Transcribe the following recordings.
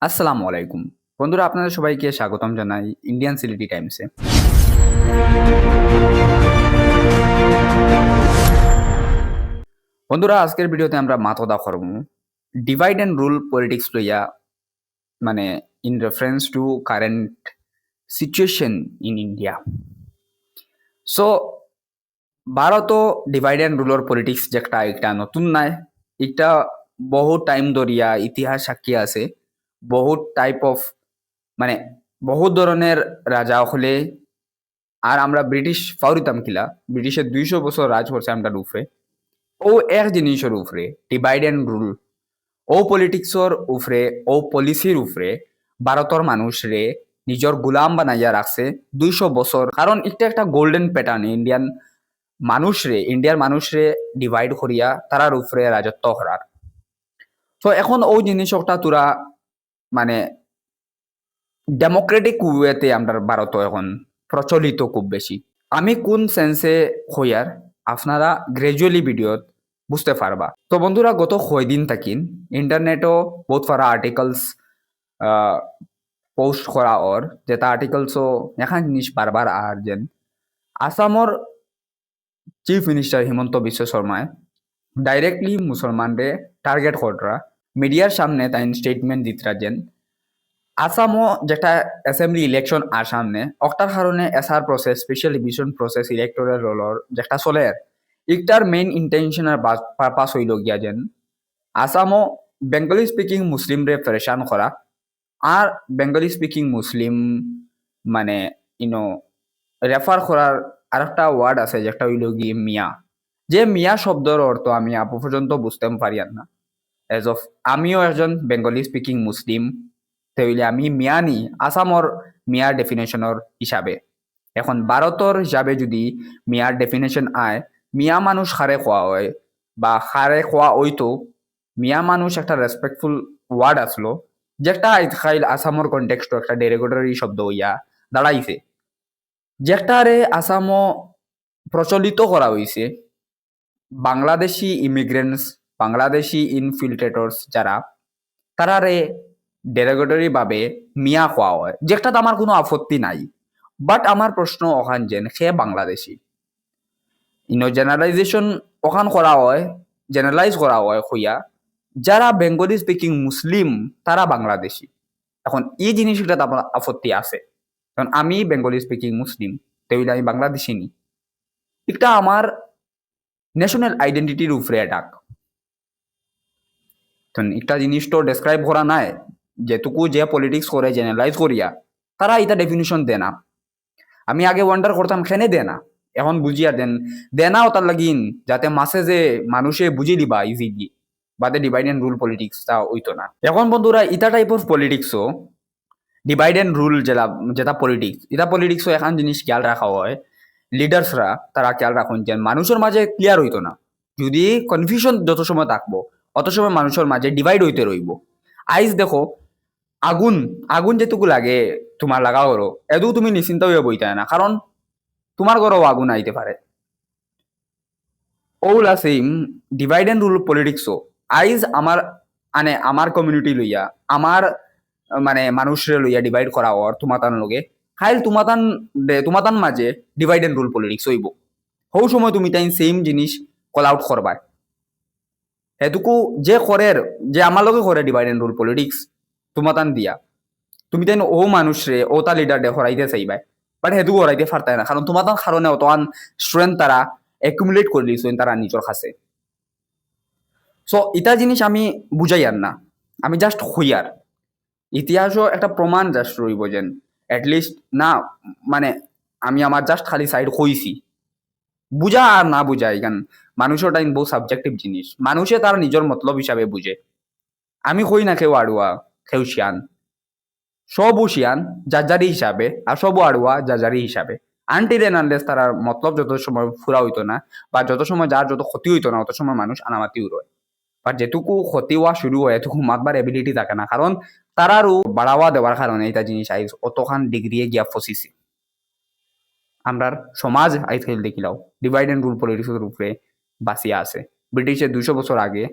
আসসালামু আলাইকুম বন্ধুরা, আপনাদের সবাইকে স্বাগতম জানাই ইন্ডিয়ান সিলিটি টাইমসে। বন্ধুরা, আজকের ভিডিওতে আমরা মাথা করব ডিভাইড অ্যান্ড রুল পলিটিক্স লইয়া, মানে in reference to current situation in India. So Bharat divide and ruler politics যেটা একটা নতুন নাই, এটা বহু টাইম ধরিয়া ইতিহাস সাক্ষী আছে। বহুত টাইপ অফ, মানে বহুত ধরনের রাজা হলে, আর আমরা ব্রিটিশ ফাউরিতাম কিলা ব্রিটিশের 200 বছর রাজ করছে আমরা উপরে। ও এক জিনিসের উপরে ডিভাইড অ্যান্ড রুল, ও পলিটিক্সর উপরে, ও পলিসির উপরে ভারতের মানুষরে নিজের গুলাম বানাইয়া রাখছে 200 বছর। কারণ এটা একটা গোল্ডেন প্যাটার্ন ইন্ডিয়ার মানুষরে ডিভাইড করিয়া তারার উপরে রাজত্ব করার। তো এখন ও জিনিসটা তোরা মানে ডেমোক্রেটিক ওয়েতে আমরা ভারত এখন প্রচলিত খুব বেশি। আমি কোন সেন্সে হইয়ার আপনারা গ্রাজুয়ালি ভিডিওত বুঝতে পারবা। তো বন্ধুরা, গত কয়দিন থাকিন ইন্টারনেটও বহুত ফারা আর্টিকেলস পোস্ট করা ওর, যেটা আর্টিকেলসও এখান জিনিস বারবার আর যেন আসামর chief minister Himanta Biswa শর্মায় directly মুসলমানরে target করা মিডিয়ার সামনে তাই স্টেটমেন্ট দিতরা যেন আসামও যেটা অ্যাসেম্বলি ইলেকশন আর সামনে অক্টার কারণে SR process, special division process, electoral রোলর যেটা চলে, ইটার মেইন ইন্টেনশন আর পারপাস হইল গিয়া যেন আসামও বেঙ্গলি স্পিকিং মুসলিম রে প্রেশান করা। আর বেঙ্গলি স্পিকিং মুসলিম মানে ইনো রেফার করার আর একটা ওয়ার্ড আছে যেটা হইল গিয়ে মিয়া। যে মিয়া শব্দের অর্থ আমি আপ পর্যন্ত বুঝতে পারি না। এজ অফ আমিও একজন বেঙ্গলি স্পিকিং মুসলিম, তাইলে আমি মিয়া নি আসামর মিয়ার ডেফিনেশনের হিসাবে। এখন ভারতর হিসাবে যদি মিয়ার ডেফিনেশন আয়, মিয়া মানুষ খারে খোয়া হয় বা খারে খোয়া হইতো, মিয়া মানুষ একটা রেসপেক্টফুল ওয়ার্ড আসলো, যেটা খাইল আসামর কন্টেক্সট একটা ডেরিগেটরি শব্দ হইয়া দাঁড়াইছে, যেটারে আসামও প্রচলিত করা হয়েছে বাংলাদেশি ইমিগ্রেন্টস, বাংলাদেশি ইনফিল্ট্রেটর্স যারা, তারারে ডেরোগেটরি ভাবে মিয়া খোয়া হয়, যেটাতে আমার কোনো আপত্তি নাই। বাট আমার প্রশ্ন ওখান যেন সে বাংলাদেশি জেনারেলাইজেশন ওখান করা হয়, জেনারেলাইজ করা হয় হইয়া যারা বেঙ্গলি স্পিকিং মুসলিম তারা বাংলাদেশি। এখন এই জিনিসটাতে আমার আপত্তি আছে, কারণ আমি বেঙ্গলি স্পিকিং মুসলিম, তাইলে আমি বাংলাদেশি নি। এটা আমার ন্যাশনাল আইডেন্টিটির উপরে অ্যাটাক। তো একটা জিনিস তো ডেসক্রাইব করা নাই, যেটুকু যে পলিটিক্স করে জেনারেলাইজ করিয়া তারা এটা ডেফিনিশন দেয় না। আমি আগে ওয়ান্ডার করতাম খেনে দেয় না, এখন বুঝিয়া দেনা ওটার লাগিন যাতে মাসে যে মানুষে বুঝি দিবা ইজিলি, বাদে ডিভাইড এন্ড রুল পলিটিক্স তা হইতো না। এখন বন্ধুরা, ইটা টাইপ অফ পলিটিক্সও ডিভাইড এন্ড রুল যেটা পলিটিক্স, এটা পলিটিক্সও এখন জিনিস খেয়াল রাখা হয়, লিডার্সরা তারা খেয়াল রাখুন যে মানুষের মাঝে ক্লিয়ার হইতো না। যদি কনফিউশন যত সময় থাকবো অত সময় মানুষের মাঝে ডিভাইড হইতে রইব। আইজ দেখো, আগুন আগুন যেটুকু লাগে তোমার লাগা করো, এদু তুমি নিশ্চিন্ত হয়ে বইতে না, কারণ তোমার ঘরেও আগুন আইতে পারে। ওলা সেম ডিভাইড এন্ড রুল পলিটিক্সও আইজ আমার কমিউনিটি লইয়া, আমার মানে মানুষরে লইয়া ডিভাইড করা হওয়ার তোমাতান লগে খাইল তোমাতান মাঝে ডিভাইড এন্ড রুল পলিটিক্স হইব। হৌ সময় তুমি তাই সেম জিনিস কল আউট করবা, হেতুকু যে করের, যে আমার লগে করে ডিভাইড এন্ড রুল পলিটিক্স তোমাতান দিয়া, তুমি তাই ও মানুষরে ও তা লিডার ডে হরাইতে চাইবাই, বাট হেতুকু হরাইতে পারতাই না, কারণ তোমাতান কারণে অতমান স্ট্রেংথ তারা একুমুলেট করে লিছেন তারা নিজের কাছে। সো ইটা জিনিস আমি বুঝাই আর না, আমি জাস্ট হইয়ার ইতিহাসও একটা প্রমাণ জাস্ট রইব যেন অ্যাটলিস্ট না, মানে আমি আমার জাস্ট খালি সাইড হইছি, বুঝা আর না বুঝা এখান মানুষের টাইম বহু সাবজেক্টিভ জিনিস, মানুষে তার নিজের মতলব হিসাবে বুঝে। আমি কই না কেউ আড়ুয়া কেউ শিয়ান, সবও শিয়ান যাজারি হিসাবে আর সবও আড়ুয়া যাজারি হিসাবে। আনটিল এন্ড আনলেস তার মতলব যত সময় ফুরা হইতো না বা যত সময় যার যত ক্ষতি হইতো না, অত সময় মানুষ আনামাতিও রয়। বাট যেটুকু ক্ষতি হওয়া শুরু হয় এটুকু মাতবার এবিলিটি থাকে না, কারণ তারারও বাড়াওয়া দেওয়ার কারণে এটা জিনিস আইজ অতখান ডিগ্রিয়ে গিয়া ফসিছে। আমরার সমাজ আইজ খেল দেখিলাও ডিভাইড এন্ড রুল পলিটিক্সের উপরে বাঁচিয়া আছে। ব্রিটিশের 200 বছর আগে,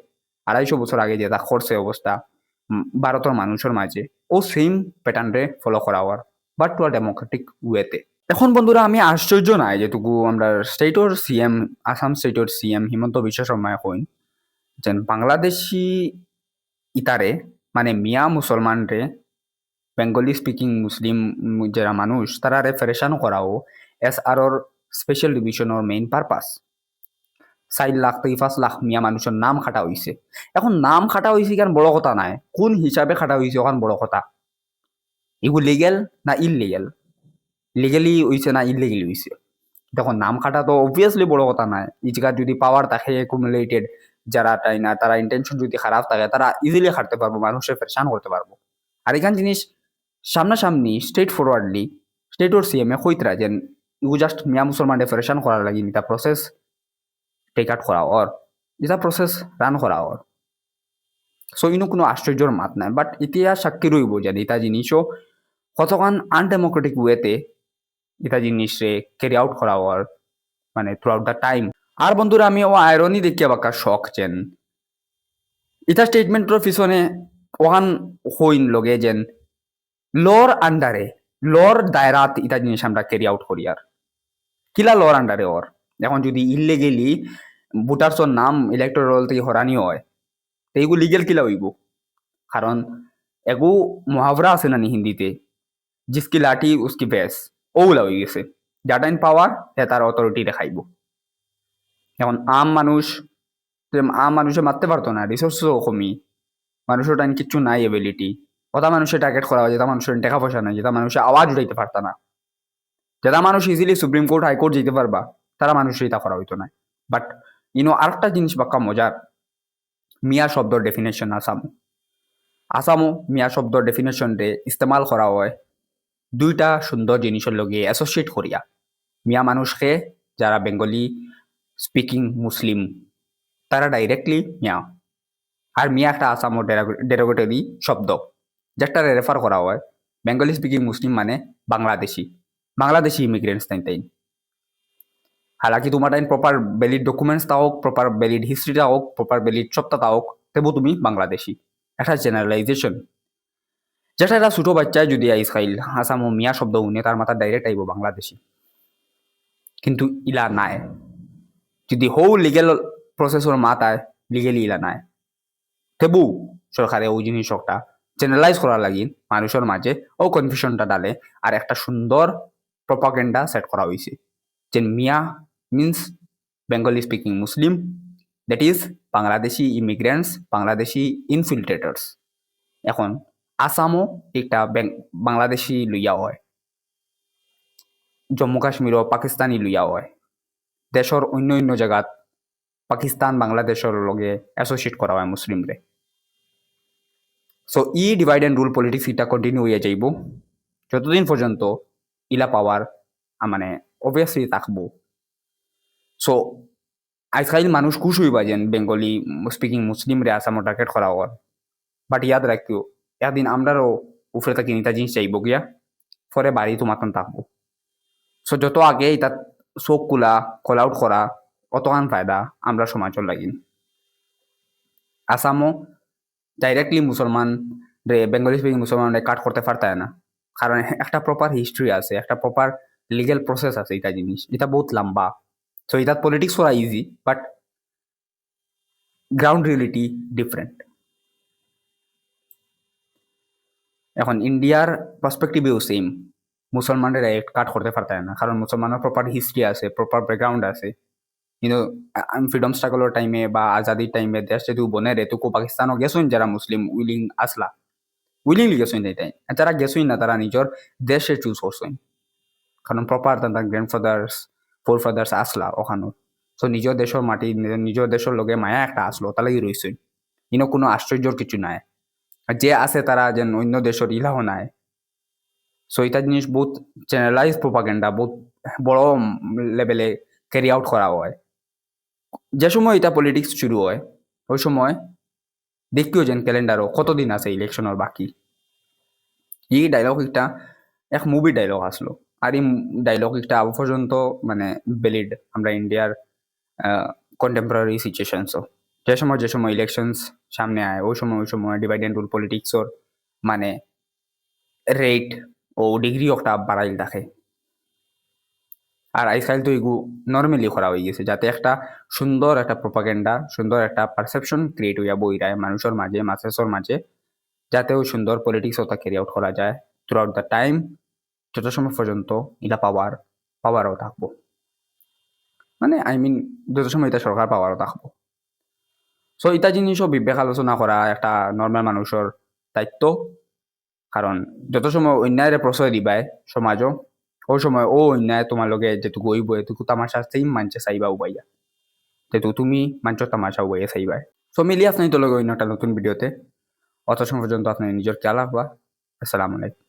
250 বছর আগে যেটা করছে অবস্থা, ভারতের মানুষের মাঝে ও সেম প্যাটার্নরে ফলো করা হওয়ার বাট টু আ ডেমোক্রেটিক ওয়েতে। এখন বন্ধুরা আমি আশ্চর্য নাই যেটুকু আমরা stator CM Assam stator CM Himanta Biswa শর্মায় coin যেন বাংলাদেশি ইতারে মানে মিয়া মুসলমান রে বেঙ্গলি স্পিকিং মুসলিম যারা মানুষ তারা রেফারেশন করাও এস আর ওর স্পেশাল ডিভিশনের মেইন পারপাস 4 লাখ থেকে 5 লাখ মিয়া মানুষের নাম খাটা হয়েছে। এখন নাম খাটা হয়েছে কারণ বড় কথা নাই, কোন হিসাবে খাটা হয়েছে ওখান বড় কথা। এগুলো লিগেল না ইললিগেল, লিগেলি হয়েছে না ইললিগেলি হয়েছে। দেখুন নাম খাটা তো অবভিয়াসলি বড় কথা নাই। এই জায়গার যদি পাওয়ার থাকে একুমুলেটেড যারা তাই না, তারা ইন্টেনশন যদি খারাপ থাকে তারা ইজিলি খাটতে পারবো, মানুষের ফেরসান করতে পারবো। আর এখান জিনিস সামনাসামনি স্ট্রেট ফরওয়ার্ডলি স্টেট ওর সিএম এ কইতরা যেন ইউ জাস্ট মিয়া মুসলমানদের ফেরসান করার লাগি এটা প্রসেস টেক আউট করা ওর এটা প্রসেস রান করা ওর। সো ইনো কোনো আশ্চর্যর মাত নাই, বাট ইতিহাস সাক্ষী রইব যেন এটা জিনিসও কতক্ষণ আনডেমোক্রেটিক ওয়েতে এটা জিনিসে ক্যারি আউট করা ওর মানে থ্রু আউট দ্য টাইম। আর বন্ধুরা আমি ও আয়রনি দেখিয়া বাক্কা শখ যেন এটা স্টেটমেন্টের পিছনে ওখান হইন লগে যেন লর আন্ডারে লর দায়রাত এটা জিনিস আমরা ক্যারি আউট করি। আর কিলা লর আন্ডারে ওর এখন যদি ইললিগেলি ভোটার্সর নাম ইলেকট্রাল রোল থেকে হরানি হয় তো এগু লিগেল কিলা হইব। কারণ এগু মহাবরা আছে না নি হিন্দিতে, জিসকি লাঠি উসকি ভেস, ওগুলা হয়ে গেছে যাটা ইন পাওয়ার হে তার অথরিটি দেখাইব। এখন আম মানুষে মারতে পারতো না, রিসোর্সও কমি, মানুষের টাইম কিচ্ছু নাই এবিলিটি, ওটা মানুষের টার্গেট করা হয় যেটা মানুষের টাকা পয়সা নাই, যেটা মানুষের আওয়াজ উঠাইতে পারত না, যেটা মানুষ ইজিলি সুপ্রিম কোর্ট হাইকোর্ট যেতে পারবা তারা মানুষের এটা করা হইতো না। বাট আরেকটা জিনিস বাক্কা মজার, মিয়া শব্দর ডেফিনেশন আসামও মিয়া শব্দর ডেফিনেশন রে ইস্তেমাল করা হয় দুইটা সুন্দর জিনিসের লগে অ্যাসোসিয়েট করিয়া। মিয়া মানুষকে যারা বেঙ্গলি স্পিকিং মুসলিম তারা ডাইরেক্টলি মিয়া, আর মিয়া একটা আসামর ডেরোগেটরি শব্দ যেটা রেফার করা হয় বেঙ্গলি স্পিকিং মুসলিম মানে বাংলাদেশি ইমিগ্রেন্টস তাই। हालांकि তোমার টাইম প্রপার ভ্যালিড ডকুমেন্টস তা হোক, প্রপার ভ্যালিড হিস্ট্রিটা হোক, প্রপার ভ্যালিড সবটা তা হোক, তেবু তুমি বাংলাদেশি। একটা জেনারেলাইজেশন যেটা একটা ছোট বাচ্চায় যদি আইস খাইল আসাম ও মিয়া শব্দ শুনে তার মাথা ডাইরেক্ট আইব বাংলাদেশি, কিন্তু ইলা নাই। যদি হৌ লিগেল প্রসেসর মাথায় লিগেলি ইলা নাই, তেবু সরকারে ওই জিনিসটা জেনারেলাইজ করার লাগি মানুষের মাঝে ও কনফিউশনটা ডালে আর একটা সুন্দর প্রপাগেন্ডা সেট করা হয়েছে যে Miya means Bengali speaking Muslim, that is Bangladeshi immigrants, Bangladeshi infiltrators. এখন আসামও একটা বাংলাদেশি লইয়া হয়, জম্মু কাশ্মীরও পাকিস্তানি লইয়া হয়, দেশের অন্য জায়গাত পাকিস্তান বাংলাদেশের লগে অ্যাসোসিয়েট করা হয় মুসলিমরে। সো ই ডিভাইড অ্যান্ড রুল পলিটিক্স এটা কন্টিনিউ হয়ে যাইব যতদিন পর্যন্ত ইলা পাওয়ার মানে অবভিয়াসলি থাকবো। সো আজকাল মানুষ খুশ হইবা যেন বেঙ্গলি স্পিকিং মুসলিম রে আসামও টার্গেট করা হওয়ার, বাট ইয়াদ রাখিও একদিন আমরারও উপরে থাকি নিতা জিনিস চাইব গিয়া পরে বাড়ি তোমাতন থাকবো। সো যত আগে এটা চোখ কল আউট করা অতখান ফায়দা আমরা সমাজের লাগিন। আসামও ডাইরেক্টলি মুসলমান রে বেঙ্গলি স্পিকিং মুসলমান রে কাট করতে পারতায় না, কারণ একটা প্রপার হিস্ট্রি আছে, একটা প্রপার লিগেল প্রসেস আছে, এটা জিনিস এটা বহুত লম্বা। সো এটা পলিটিক্স করা easy, but ground reality different. এখন ইন্ডিয়ার পার্সপেক্টিভেও সেম, মুসলমানরা কাট করতে পারতায় না, কারণ মুসলমানের প্রপার হিস্ট্রি আছে, প্রপার ব্যাকগ্রাউন্ড আছে। কিন্তু ফ্রিডম স্ট্রাগলের টাইমে বা আজাদির টাইমে দেশ যেহেতু বনের এটুকু পাকিস্তানও গেছেন যারা মুসলিম উইলিংলি গেছেন এটাই, যারা গেছেন না তারা নিজের দেশে চুজ করছেন, কারণ প্রপার তার গ্র্যান্ডফাদার্স ফোর ফাদার্স আসলা ওখানো। সো নিজের দেশের মাটি নিজের দেশের লগে মায়া একটা আসলো তাহলে রয়েছেন, ইনো কোনো আশ্চর্যর কিছু নাই। যে আছে তারা যেন অন্য দেশের ইলাও নাই। সো এটা জিনিস বহুত জেনারেলাইজ প্রোপাগেন্ডা বহুত বড় লেভেলে ক্যারি আউট করা হয়। যে সময় এটা পলিটিক্স শুরু হয় ওই সময় দেখিও যেন ক্যালেন্ডারও কতদিন আছে ইলেকশনের বাকি। এই ডায়লগ একটা এক মুভি ডায়লগ আসলো, আর এই ডায়লগ একটা আব পর্যন্ত মানে ভ্যালিড আমরা ইন্ডিয়ার কন্টেম্পোরারি সিচুয়েশনসও। যে সময় ইলেকশনস সামনে আয় ওই সময় ডিভাইড এন্ড রুল পলিটিক্সর মানে রেট ও ডিগ্রি একটা বাড়াইল থাকে। আর আজকাল তো এগু নর্মালি করা হয়ে গেছে যাতে একটা সুন্দর একটা প্রোপাগেন্ডা সুন্দর একটা পারসেপশন ক্রিয়েট হইয়া বইরায় মানুষের মাঝে মাসেসর মাঝে, যাতে ওই সুন্দর পলিটিক্স ওটা ক্যারি আউট করা যায় থ্রু আউট দ্য টাইম যত সময় পর্যন্ত এটা পাওয়ারও থাকবো, মানে আই মিন যত সময় এটা সরকার পাওয়ারও থাকবো। সো এটা জিনিসও বিবেক আলোচনা করা একটা নর্মাল মানুষের দায়িত্ব, কারণ যত সময় অন্যায়ের প্রশ্রয় দিবাই সমাজও ওই সময় ও অন্যায় তোমার লগে যেটুকু হইব এটুকু তামাশা সেম মানছে চাইবা উবাইয়া, যেহেতু তুমি মাঞ্চর তামাশা উবাইয়া চাইবাই। সো মিলিয়ে আপনার তো লগে অন্য একটা নতুন ভিডিওতে, অত সময় পর্যন্ত আপনি নিজের খেয়াল রাখবা। আসসালামু আলাইকুম।